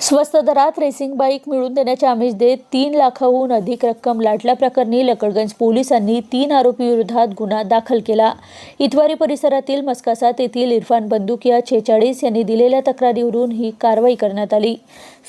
स्वस्त दरात racing bike मिळवून देण्याचे आमिष देत 3 लाखाहून अधिक रक्कम लाटल्याप्रकरणी लकडगंज पोलिसांनी 3 आरोपींविरोधात गुन्हा दाखल केला। इतवारी परिसरातील मस्कासात येथील इरफान बंदुकिया 46 यांनी दिलेल्या तक्रारीवरून ही कारवाई करण्यात आली।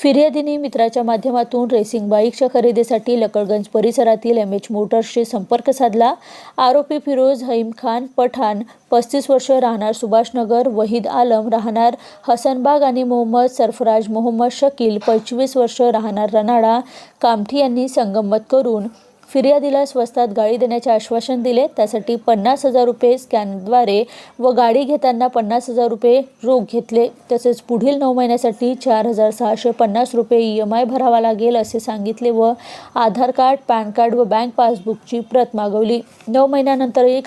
फिर्यादीने मित्राच्या माध्यमातून रेसिंग बाईकच्या खरेदीसाठी लकडगंज परिसरातील MH मोटर्सशी संपर्क साधला। आरोपी फिरोज हईम खान पठाण 35 वर्ष राहणार सुभाषनगर, वहीद आलम राहणार हसनबाग आणि मोहम्मद सरफराज मोहम्मद शकील 25 वर्ष राहणार रनाडा कामठी यांनी संगनमत करून फिर्यादीला स्वस्तात गाडी देण्याचे आश्वासन दिले। त्यासाठी 50,000 रुपये स्कॅनरद्वारे व गाडी घेताना 50,000 रुपये रोख घेतले। तसेच पुढील 9 महिन्यासाठी 4,650 रुपये EMI भरावा लागेल असे सांगितले व आधार कार्ड, पॅन कार्ड व बँक पासबुकची प्रत मागवली। 9 महिन्यानंतरही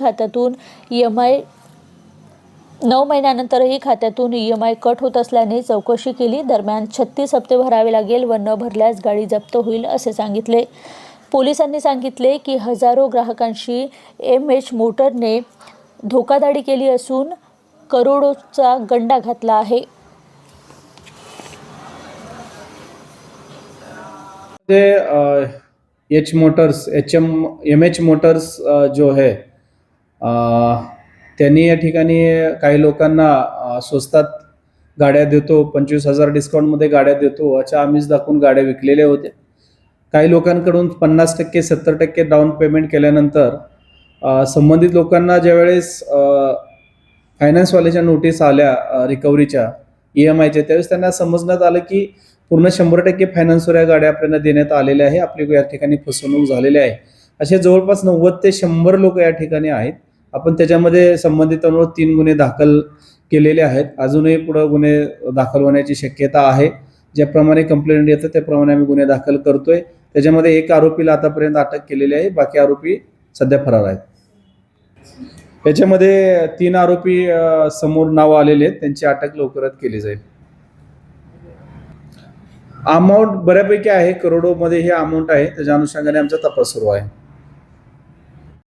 खात्यातून EMI कट होत असल्याने चौकशी केली। दरम्यान 36 हप्ते भरावे लागेल व न भरल्यास गाडी जप्त होईल असे सांगितले। पोलिसांनी सांगितले की हजारो ग्राहकांशी MH मोटरने धोकाधडी केली असून करोडोचा गंडा घातला आहे। MH मोटर्स जो है त्यांनी या ठिकाणी काही लोकांना स्वस्तात गाड्या देतो, 25,000 डिस्काउंटमध्ये गाड्या देतो अशा आमिष दाखवून गाड्या विकलेल्या होत्या। काही लोकांकडून 50% 70% डाऊन पेमेंट केल्यानंतर संबंधित लोकांना ज्यावेळेस फायनान्सवाल्याच्या नोटीस आल्या रिकव्हरीच्या EMIच्या, त्यावेळेस त्यांना समजण्यात आलं की पूर्ण 100% फायनान्सवर या गाड्या आपल्याला देण्यात आलेल्या आहे, आपली या ठिकाणी फसवणूक झालेली आहे। असे जवळपास 90 ते 100 लोक या ठिकाणी आहेत। आपण त्याच्यामध्ये संबंधितांवर 3 गुन्हे दाखल केलेले आहेत। अजूनही पुढे गुन्हे दाखल होण्याची शक्यता आहे। ज्याप्रमाणे कंप्लेंट येतं त्याप्रमाणे आम्ही गुन्हे दाखल करतोय। त्याच्यामध्ये एक आरोपीला आतापर्यंत अटक केलेली आहे, बाकी आरोपी सध्या फरार आहेत। याच्यामध्ये 3 आरोपी समोर नाव आलेले आहेत, त्यांची अटक लवकरात केली जाईल। अमाऊंट बऱ्यापैकी आहे, करोडोमध्ये ही अमाऊंट आहे, त्याच्या अनुषंगाने आमचा तपास सुरू आहे।